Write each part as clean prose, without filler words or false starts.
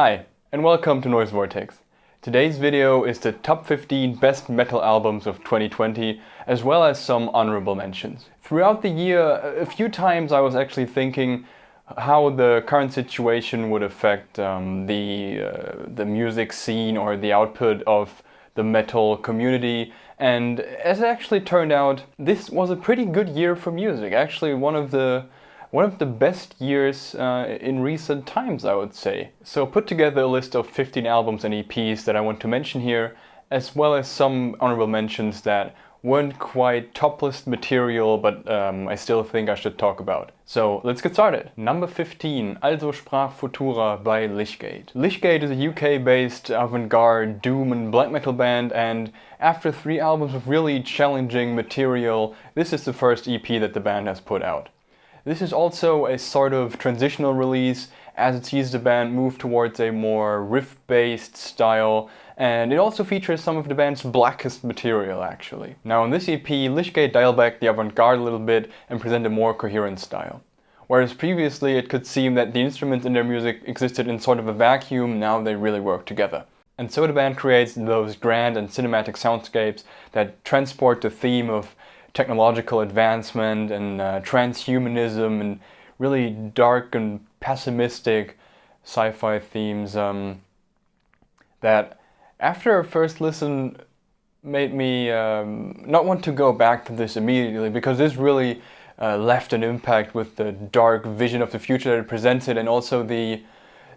Hi, and welcome to Noir's Vortex. Today's video is the top 15 best metal albums of 2020, as well as some honorable mentions. Throughout the year, a few times I was actually thinking how the current situation would affect the music scene or the output of the metal community, and as it actually turned out, this was a pretty good year for music. Actually, one of the best years in recent times, I would say. So put together a list of 15 albums and EPs that I want to mention here, as well as some honorable mentions that weren't quite top list material, but I still think I should talk about. So let's get started. Number 15, Also sprach Futura by Lychgate. Lychgate is a UK-based avant-garde doom and black metal band, and after 3 albums of really challenging material, this is the first EP that the band has put out. This is also a sort of transitional release as it sees the band move towards a more riff-based style, and it also features some of the band's blackest material actually. Now on this EP, Lychgate dial back the avant-garde a little bit and present a more coherent style. Whereas previously it could seem that the instruments in their music existed in sort of a vacuum, now they really work together. And so the band creates those grand and cinematic soundscapes that transport the theme of technological advancement and transhumanism and really dark and pessimistic sci-fi themes that after a first listen made me not want to go back to this immediately, because this really left an impact with the dark vision of the future that it presented and also the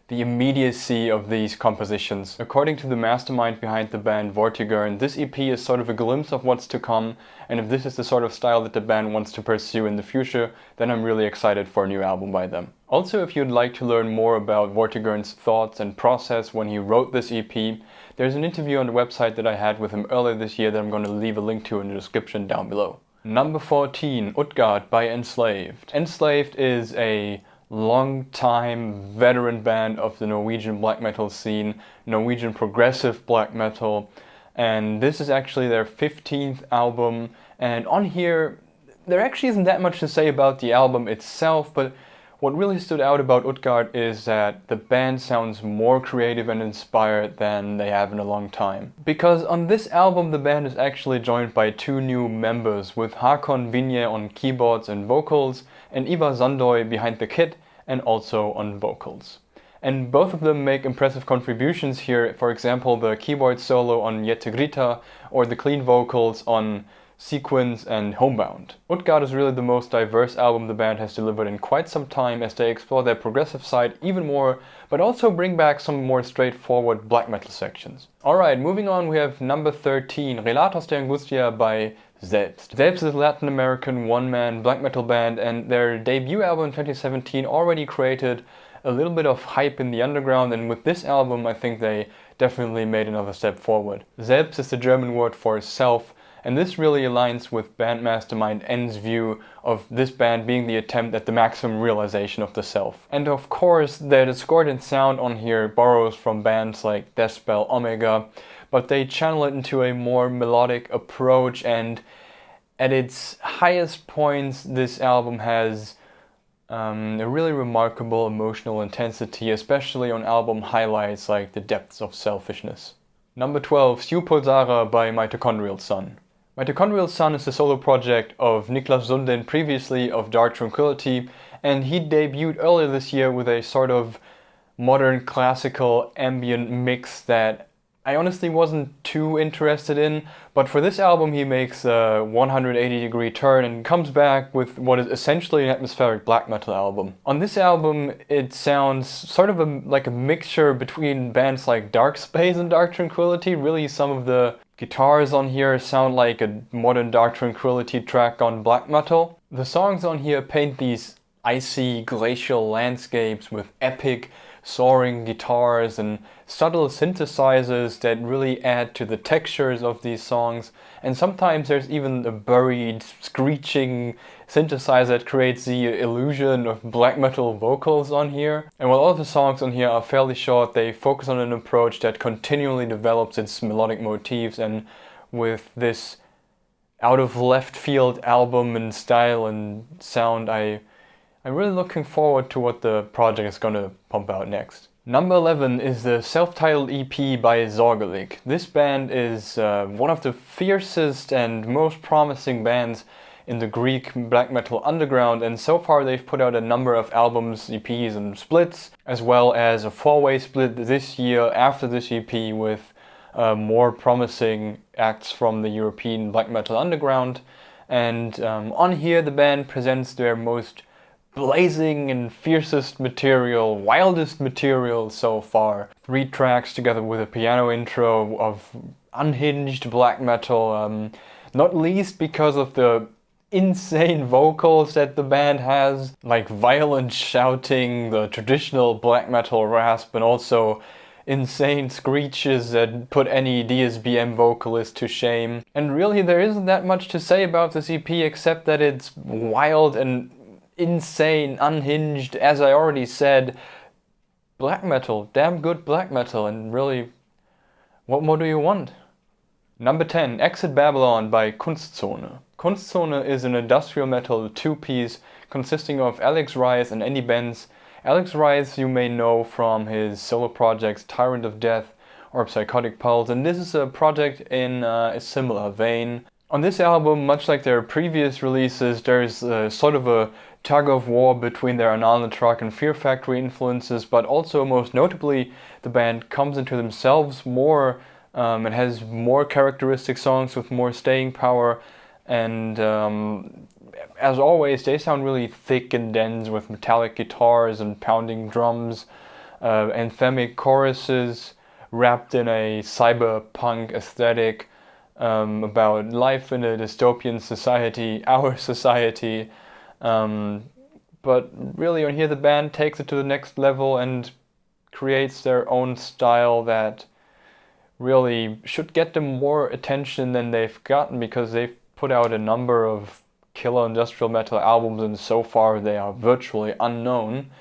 immediacy of these compositions. According to the mastermind behind the band Vortex, this EP is sort of a glimpse of what's to come, and if this is the sort of style that the band wants to pursue in the future, then I'm really excited for a new album by them. Also, if you'd like to learn more about Vortex' thoughts and process when he wrote this EP, there's an interview on the website that I had with him earlier this year that I'm going to leave a link to in the description down below. Number 14, Utgard by Enslaved. Enslaved is a long-time veteran band of the Norwegian black metal scene, Norwegian progressive black metal, and this is actually their 15th album, and on here there actually isn't that much to say about the album itself, but what really stood out about Utgard is that the band sounds more creative and inspired than they have in a long time. Because on this album the band is actually joined by 2 new members, with Håkon Vinje on keyboards and vocals and Ivar Sandoy behind the kit and also on vocals. And both of them make impressive contributions here, for example the keyboard solo on Jette Grita or the clean vocals on Sequence and Homebound. Utgard is really the most diverse album the band has delivered in quite some time, as they explore their progressive side even more, but also bring back some more straightforward black metal sections. Alright, moving on, we have number 13, Relatos de Angustia by Selbst. Selbst is a Latin American one-man black metal band, and their debut album in 2017 already created a little bit of hype in the underground, and with this album I think they definitely made another step forward. Selbst is the German word for self, and this really aligns with band mastermind N's view of this band being the attempt at the maximum realization of the self. And of course, the discordant sound on here borrows from bands like Deathspell Omega, but they channel it into a more melodic approach, and at its highest points this album has a really remarkable emotional intensity, especially on album highlights like The Depths of Selfishness. Number 12, Siu Polsara by Mitochondrial Sun. Mitochondrial Sun is the solo project of Niklas Sundin, previously of Dark Tranquillity, and he debuted earlier this year with a sort of modern classical ambient mix that I honestly wasn't too interested in, but for this album he makes a 180-degree turn and comes back with what is essentially an atmospheric black metal album. On this album it sounds sort of like a mixture between bands like Dark Space and Dark Tranquillity. Really, some of the guitars on here sound like a modern Dark Tranquillity track on black metal. The songs on here paint these icy glacial landscapes with epic soaring guitars and subtle synthesizers that really add to the textures of these songs, and sometimes there's even a buried screeching synthesizer that creates the illusion of black metal vocals on here. And while all of the songs on here are fairly short, they focus on an approach that continually develops its melodic motifs, and with this out of left field album and style and sound, I'm really looking forward to what the project is going to pump out next. Number 11 is the self-titled EP by Sørgelig. This band is one of the fiercest and most promising bands in the Greek black metal underground, and so far they've put out a number of albums, EPs and splits, as well as a 4-way split this year after this EP with more promising acts from the European black metal underground. And on here the band presents their most blazing and fiercest material, wildest material so far. 3 tracks together with a piano intro of unhinged black metal, not least because of the insane vocals that the band has, like violent shouting, the traditional black metal rasp, and also insane screeches that put any DSBM vocalist to shame. And really there isn't that much to say about this EP except that it's wild and insane, unhinged, as I already said, black metal, damn good black metal, and really, what more do you want? Number 10, Exit Babylon by Kunstzone. Kunstzone is an industrial metal 2-piece consisting of Alex Rice and Andy Benz. Alex Rice you may know from his solo projects Tyrant of Death or Psychotic Pulse, and this is a project in a similar vein. On this album, much like their previous releases, there's sort of a tug of war between their Analytrock and Fear Factory influences, but also most notably the band comes into themselves more and has more characteristic songs with more staying power, and as always they sound really thick and dense with metallic guitars and pounding drums, anthemic choruses wrapped in a cyberpunk aesthetic about life in a dystopian society, our society. But really on here the band takes it to the next level and creates their own style that really should get them more attention than they've gotten, because they've put out a number of killer industrial metal albums and so far they are virtually unknown.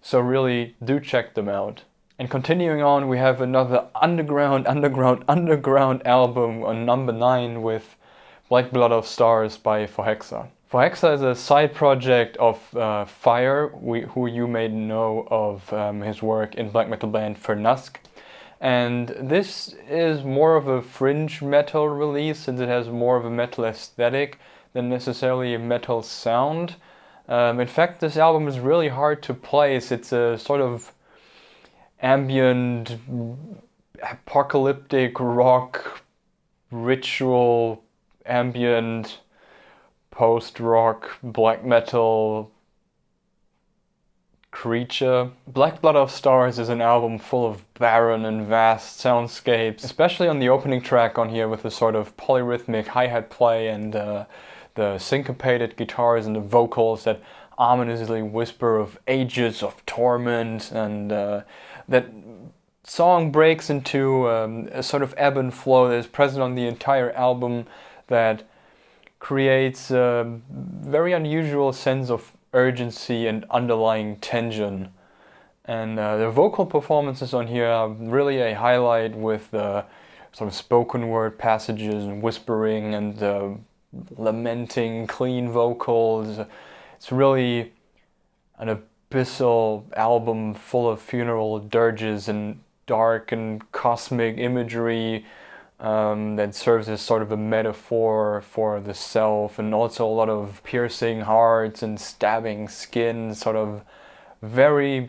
So really do check them out. And continuing on, we have another underground album on number 9 with Black Blood of Stars by Forheksa. Forheksa is a side project of Fire, who you may know of his work in black metal band Fernask. And this is more of a fringe metal release, since it has more of a metal aesthetic than necessarily a metal sound. In fact, this album is really hard to place. It's a sort of ambient, apocalyptic rock, ritual, ambient, post-rock, black metal creature. Black Blood of Stars is an album full of barren and vast soundscapes, especially on the opening track on here with the sort of polyrhythmic hi-hat play and the syncopated guitars and the vocals that ominously whisper of ages of torment, and that song breaks into a sort of ebb and flow that is present on the entire album that creates a very unusual sense of urgency and underlying tension. And the vocal performances on here are really a highlight, with sort of spoken word passages and whispering and lamenting clean vocals. It's really an abyssal album full of funeral dirges and dark and cosmic imagery that serves as sort of a metaphor for the self, and also a lot of piercing hearts and stabbing skin, sort of very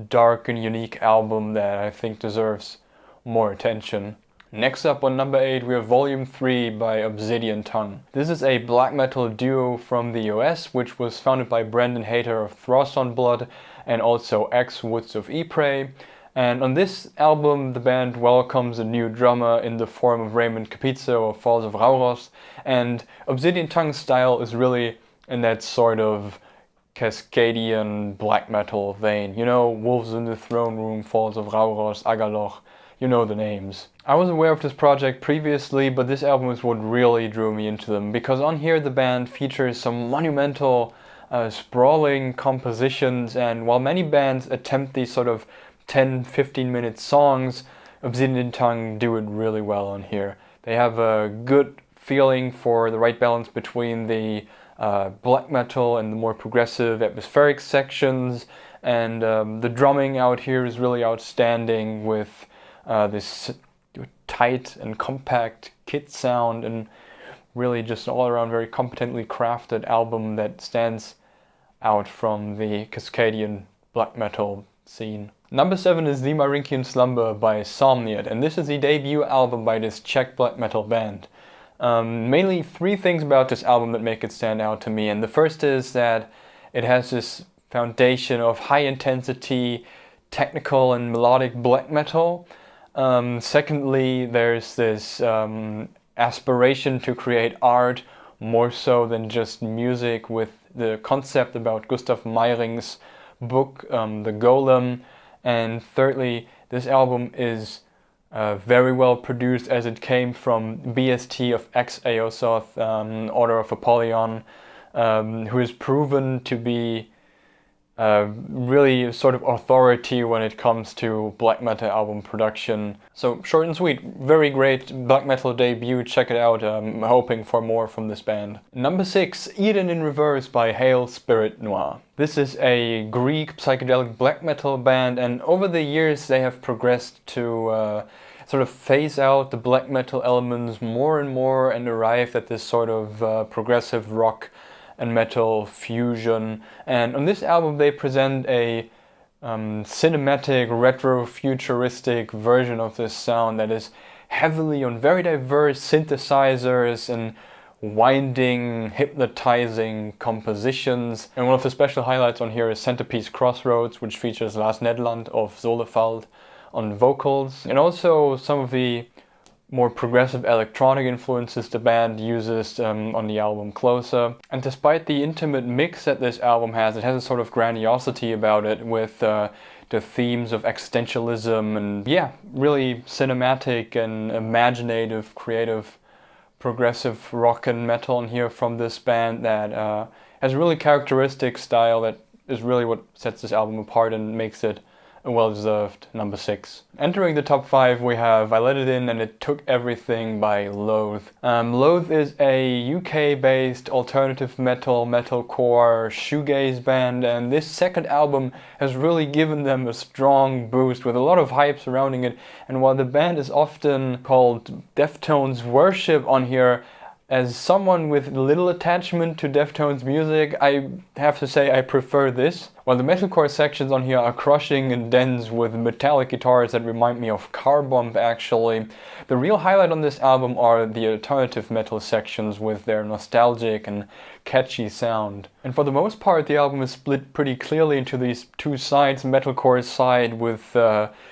dark and unique album that I think deserves more attention. Next up on number 8 we have Volume 3 by Obsidian Tongue. This is a black metal duo from the US, which was founded by Brendan Hayter of Frost on Blood and also ex-Woods of Ypres. And on this album the band welcomes a new drummer in the form of Raymond Capizzo of Falls of Rauros, and Obsidian Tongue's style is really in that sort of Cascadian black metal vein. You know, Wolves in the Throne Room, Falls of Rauros, Agaloch, you know the names. I was aware of this project previously, but this album is what really drew me into them, because on here the band features some monumental, sprawling compositions, and while many bands attempt these sort of 10-15 minute songs, Obsidian Tongue do it really well on here. They have a good feeling for the right balance between the black metal and the more progressive atmospheric sections, And the drumming out here is really outstanding with this tight and compact kit sound, and really just an all-around very competently crafted album that stands out from the Cascadian black metal scene. Number 7 is The Marynchian Slumber by Somniate, and this is the debut album by this Czech black metal band. Mainly 3 things about this album that make it stand out to me, and the first is that it has this foundation of high intensity, technical and melodic black metal. Secondly, there's this aspiration to create art more so than just music, with the concept about Gustav Meiring's book, The Golem. And thirdly, this album is very well produced, as it came from BST of ex-Aosoth, Order of Apollyon, who is proven to be really sort of authority when it comes to black metal album production. So short and sweet, very great black metal debut, check it out, I'm hoping for more from this band. Number 6, Eden in Reverse by Hail Spirit Noir. This is a Greek psychedelic black metal band, and over the years they have progressed to sort of phase out the black metal elements more and more and arrived at this sort of progressive rock and metal fusion. And on this album they present a cinematic, retro-futuristic version of this sound that is heavily on very diverse synthesizers and winding, hypnotizing compositions. And one of the special highlights on here is Centerpiece Crossroads, which features Lars Nedland of Solefald on vocals, and also some of the more progressive electronic influences the band uses on the album Closer. And despite the intimate mix that this album has, it has a sort of grandiosity about it, with the themes of existentialism and really cinematic and imaginative, creative, progressive rock and metal on here from this band that has a really characteristic style that is really what sets this album apart and makes it a well-deserved number 6. Entering the top 5 we have I Let It In and It Took Everything by Loathe. Loathe is a UK-based alternative metalcore, shoegaze band, and this second album has really given them a strong boost with a lot of hype surrounding it. And while the band is often called Deftones worship on here, as someone with little attachment to Deftones music, I have to say I prefer this. While the metalcore sections on here are crushing and dense with metallic guitars that remind me of Car Bomb actually, the real highlight on this album are the alternative metal sections with their nostalgic and catchy sound. And for the most part the album is split pretty clearly into these 2 sides, metalcore side with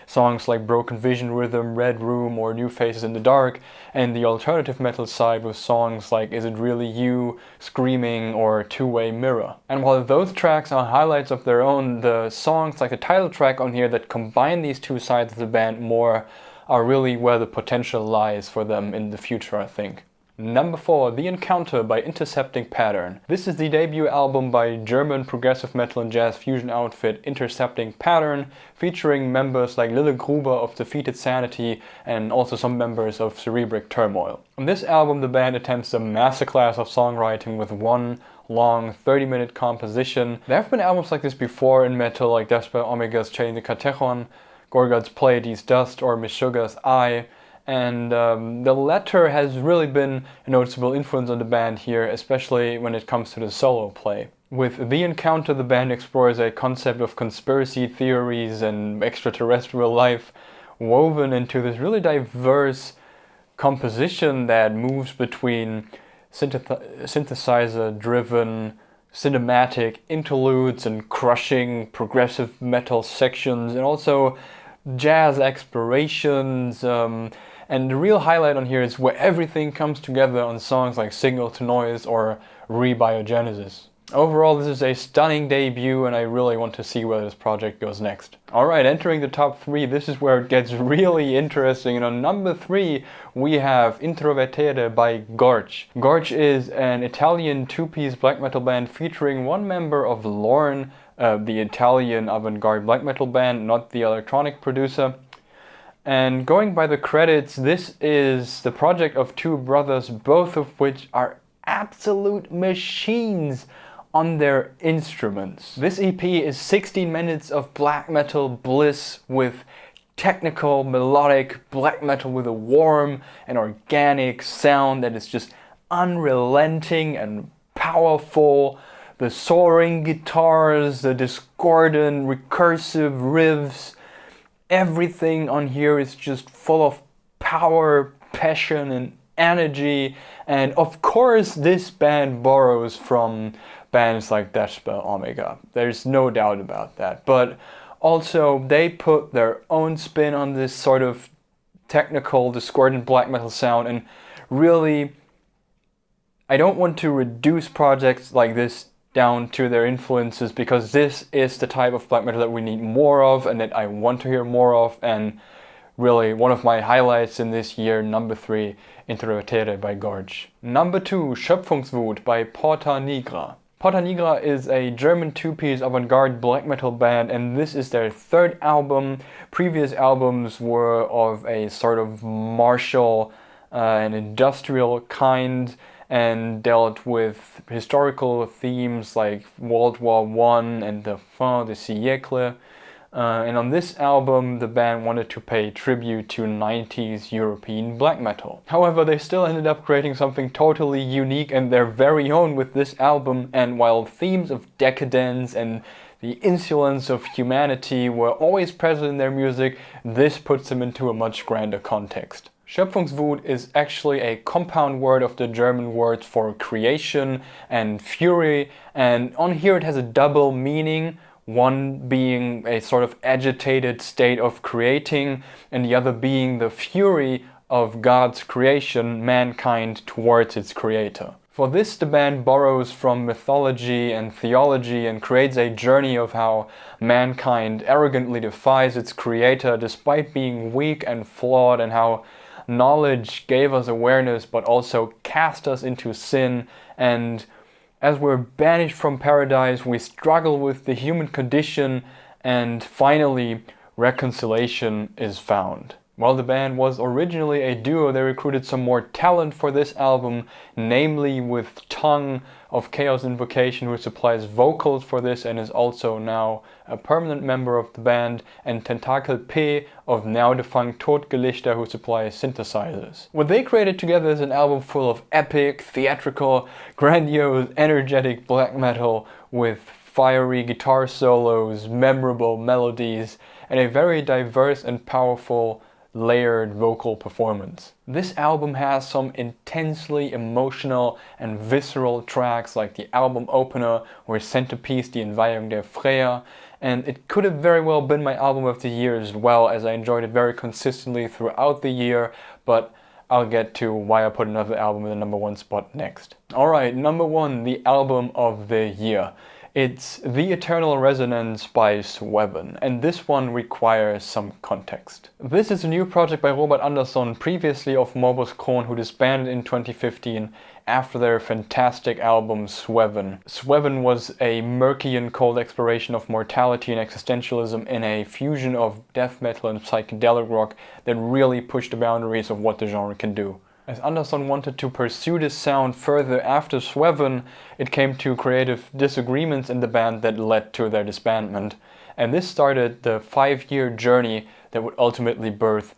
songs like Broken Vision Rhythm, Red Room or New Faces in the Dark, and the alternative metal side with songs like Is It Really You, Screaming or Two-Way Mirror. And while those tracks are highlights of their own, the songs like the title track on here that combine these 2 sides of the band more are really where the potential lies for them in the future, I think. Number 4, The Encounter by Intercepting Pattern. This is the debut album by German progressive metal and jazz fusion outfit Intercepting Pattern, featuring members like Lille Gruber of Defeated Sanity and also some members of Cerebric Turmoil. On this album the band attempts a masterclass of songwriting with one long 30-minute composition. There have been albums like this before in metal, like Desper Omega's Chain the Kaatayra, Gorgod's Pleiades Dust or Meshuggah's Eye. And the latter has really been a noticeable influence on the band here, especially when it comes to the solo play. With The Encounter, the band explores a concept of conspiracy theories and extraterrestrial life woven into this really diverse composition that moves between synthesizer-driven cinematic interludes and crushing progressive metal sections, and also jazz explorations. And the real highlight on here is where everything comes together on songs like Signal to Noise or Rebiogenesis. Overall, this is a stunning debut and I really want to see where this project goes next. Alright, entering the top 3, this is where it gets really interesting. And on number 3, we have Introvertere by Gorrch. Gorrch is an Italian 2-piece black metal band featuring one member of Lorn, the Italian avant-garde black metal band, not the electronic producer. And going by the credits, this is the project of 2 brothers, both of which are absolute machines on their instruments. This EP is 16 minutes of black metal bliss with technical, melodic black metal with a warm and organic sound that is just unrelenting and powerful. The soaring guitars, the discordant, recursive riffs, everything on here is just full of power, passion, and energy. And of course, this band borrows from bands like Deathspell Omega. There's no doubt about that. But also, they put their own spin on this sort of technical, discordant black metal sound. And really, I don't want to reduce projects like this down to their influences, because this is the type of black metal that we need more of and that I want to hear more of. And really, one of my highlights in this year, number 3, Intercepting by Gorrch. Number 2, Schöpfungswut by Porta Nigra. Porta Nigra is a German two-piece avant-garde black metal band, and this is their 3rd album. Previous albums were of a sort of martial and industrial kind, and dealt with historical themes like World War I and the fin de siècle. And on this album, the band wanted to pay tribute to 90s European black metal. However, they still ended up creating something totally unique and their very own with this album. And while themes of decadence and the insolence of humanity were always present in their music, this puts them into a much grander context. Schöpfungswut is actually a compound word of the German words for creation and fury, and on here it has a double meaning, one being a sort of agitated state of creating, and the other being the fury of God's creation, mankind, towards its creator. For this, the band borrows from mythology and theology and creates a journey of how mankind arrogantly defies its creator despite being weak and flawed, and how knowledge gave us awareness but also cast us into sin, and as we're banished from paradise we struggle with the human condition, and finally reconciliation is found. While the band was originally a duo, they recruited some more talent for this album, namely with Tongue of Chaos Invocation, who supplies vocals for this and is also now a permanent member of the band, and Tentakel P of now defunct Todgelichter, who supplies synthesizers. What they created together is an album full of epic, theatrical, grandiose, energetic black metal with fiery guitar solos, memorable melodies, and a very diverse and powerful layered vocal performance. This album has some intensely emotional and visceral tracks like the album opener or Centerpiece, Die Entweihung der Freya, and it could have very well been my album of the year as well, as I enjoyed it very consistently throughout the year, but I'll get to why I put another album in the number 1 spot next. Alright, number 1, the album of the year. It's The Eternal Resonance by Sweven, and this one requires some context. This is a new project by Robert Andersson, previously of Morbus Crohn, who disbanded in 2015 after their fantastic album Sweven. Sweven was a murky and cold exploration of mortality and existentialism in a fusion of death metal and psychedelic rock that really pushed the boundaries of what the genre can do. As Andersson wanted to pursue this sound further after Sweven, it came to creative disagreements in the band that led to their disbandment, and this started the 5-year journey that would ultimately birth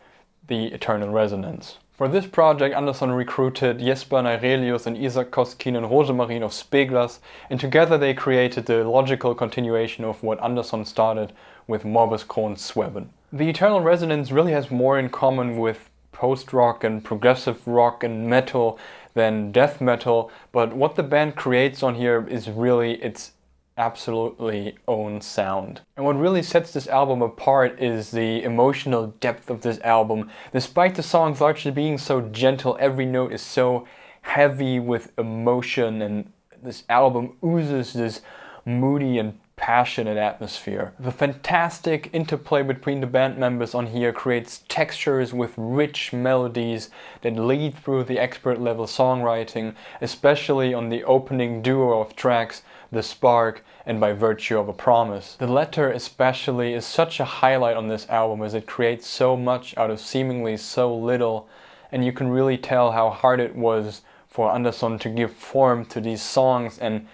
the Eternal Resonance. For this project, Andersson recruited Jesper Neirelius and Isak Koskin and Rosemarin of Speglas, and together they created the logical continuation of what Andersson started with Morbus Crohn's Sweven. The Eternal Resonance really has more in common with post-rock and progressive rock and metal than death metal, but what the band creates on here is really its absolutely own sound. And what really sets this album apart is the emotional depth of this album. Despite the songs largely being so gentle, every note is so heavy with emotion, and this album oozes this moody and passionate atmosphere. The fantastic interplay between the band members on here creates textures with rich melodies that lead through the expert level songwriting, especially on the opening duo of tracks, The Spark and By Virtue of a Promise. The latter especially is such a highlight on this album, as it creates so much out of seemingly so little, and you can really tell how hard it was for Andersson to give form to these songs, and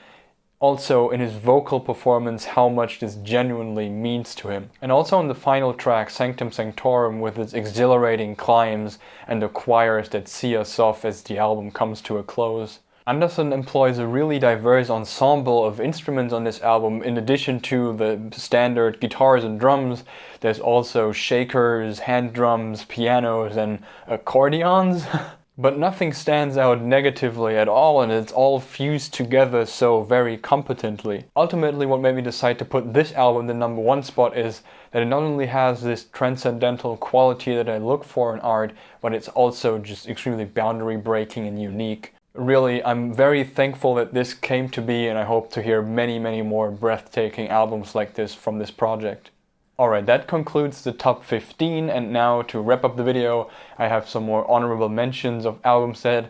also in his vocal performance how much this genuinely means to him. And also on the final track, Sanctum Sanctorum, with its exhilarating climbs and the choirs that see us off as the album comes to a close. Anderson employs a really diverse ensemble of instruments on this album. In addition to the standard guitars and drums, there's also shakers, hand drums, pianos, and accordions. But nothing stands out negatively at all, and it's all fused together so very competently. Ultimately, what made me decide to put this album in the #1 spot is that it not only has this transcendental quality that I look for in art, but it's also just extremely boundary breaking and unique. Really, I'm very thankful that this came to be, and I hope to hear many, many more breathtaking albums like this from this project. Alright, that concludes the top 15, and now to wrap up the video, I have some more honorable mentions of albums that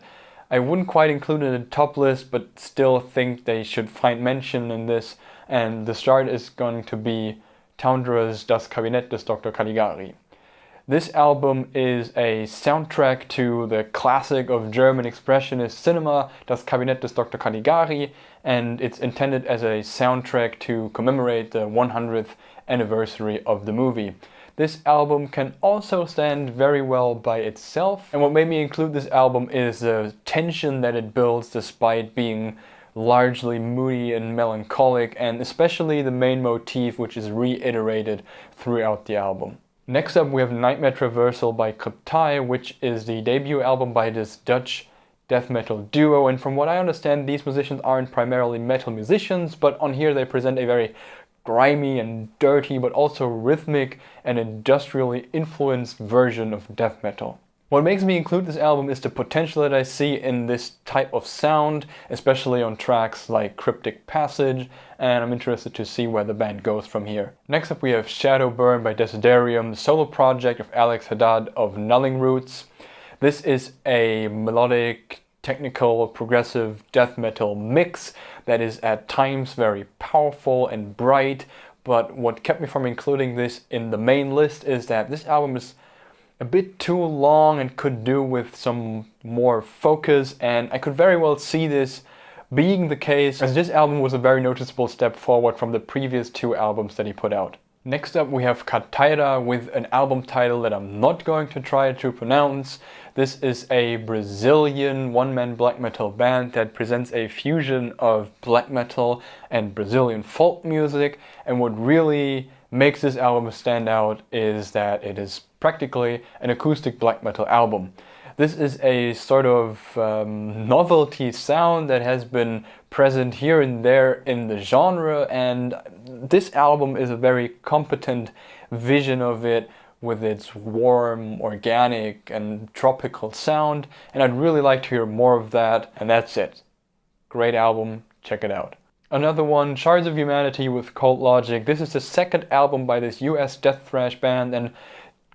I wouldn't quite include in the top list, but still think they should find mention in this, and the start is going to be Toundra's Das Kabinett des Dr. Caligari. This album is a soundtrack to the classic of German expressionist cinema, Das Kabinett des Dr. Caligari, and it's intended as a soundtrack to commemorate the 100th anniversary of the movie. This album can also stand very well by itself, and what made me include this album is the tension that it builds despite being largely moody and melancholic, and especially the main motif, which is reiterated throughout the album. Next up we have Nightmare Traversal by Cryptae, which is the debut album by this Dutch death metal duo, and from what I understand these musicians aren't primarily metal musicians, but on here they present a very grimy and dirty but also rhythmic and industrially influenced version of death metal. What makes me include this album is the potential that I see in this type of sound, especially on tracks like Cryptic Passage, and I'm interested to see where the band goes from here. Next up we have Shadow Burn by Dessiderium, the solo project of Alex Haddad of Nulling Roots. This is a melodic, technical, progressive death metal mix that is at times very powerful and bright, but what kept me from including this in the main list is that this album is a bit too long and could do with some more focus, and I could very well see this being the case, as this album was a very noticeable step forward from the previous two albums that he put out. Next up we have Kaatayra with an album title that I'm not going to try to pronounce. This is a Brazilian one-man black metal band that presents a fusion of black metal and Brazilian folk music, and what really makes this album stand out is that it is practically an acoustic black metal album. This is a sort of novelty sound that has been present here and there in the genre, and this album is a very competent vision of it with its warm, organic and tropical sound, and I'd really like to hear more of that, and that's it. Great album, check it out. Another one, Shards of Humanity with Cold Logic. This is the second album by this US death thrash band, and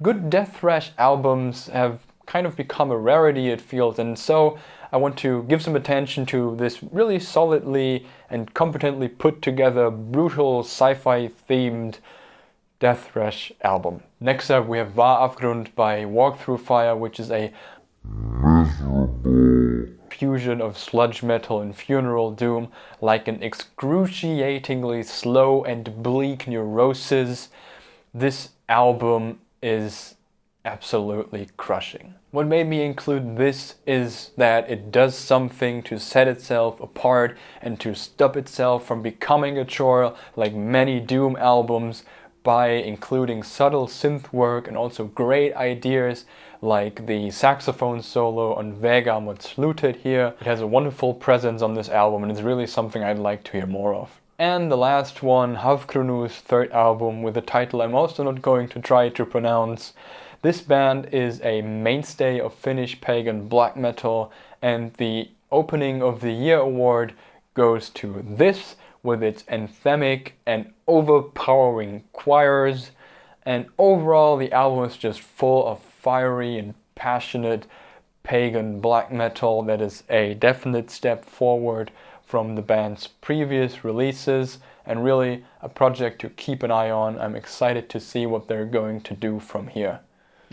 good death thrash albums have kind of become a rarity, it feels, and so I want to give some attention to this really solidly and competently put together brutal sci-fi themed death thrash album. Next up we have War Afgrund by Walk Through Fire, which is a miserable fusion of sludge metal and funeral doom, like an excruciatingly slow and bleak neurosis. This album is absolutely crushing. What made me include this is that it does something to set itself apart and to stop itself from becoming a chore like many Doom albums, by including subtle synth work and also great ideas like the saxophone solo on Vega Mot Slutet here. It has a wonderful presence on this album and it's really something I'd like to hear more of. And the last one, Havukruunu's third album with a title I'm also not going to try to pronounce. This band is a mainstay of Finnish pagan black metal, and the opening of the year award goes to this with its anthemic and overpowering choirs, and overall the album is just full of fiery and passionate pagan black metal that is a definite step forward from the band's previous releases, and really a project to keep an eye on. I'm excited to see what they're going to do from here.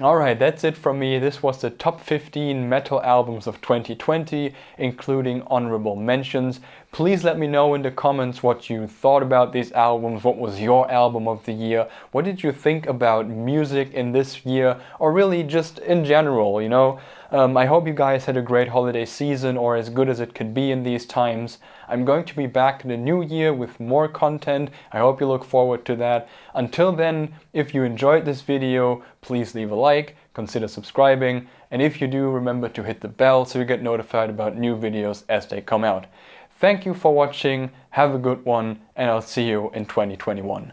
Alright, that's it from me. This was the top 15 metal albums of 2020, including honorable mentions. Please let me know in the comments what you thought about these albums, what was your album of the year, what did you think about music in this year, or really just in general, you know. I hope you guys had a great holiday season, or as good as it could be in these times. I'm going to be back in the new year with more content. I hope you look forward to that. Until then, if you enjoyed this video, please leave a like, consider subscribing, and if you do, remember to hit the bell so you get notified about new videos as they come out. Thank you for watching, have a good one, and I'll see you in 2021.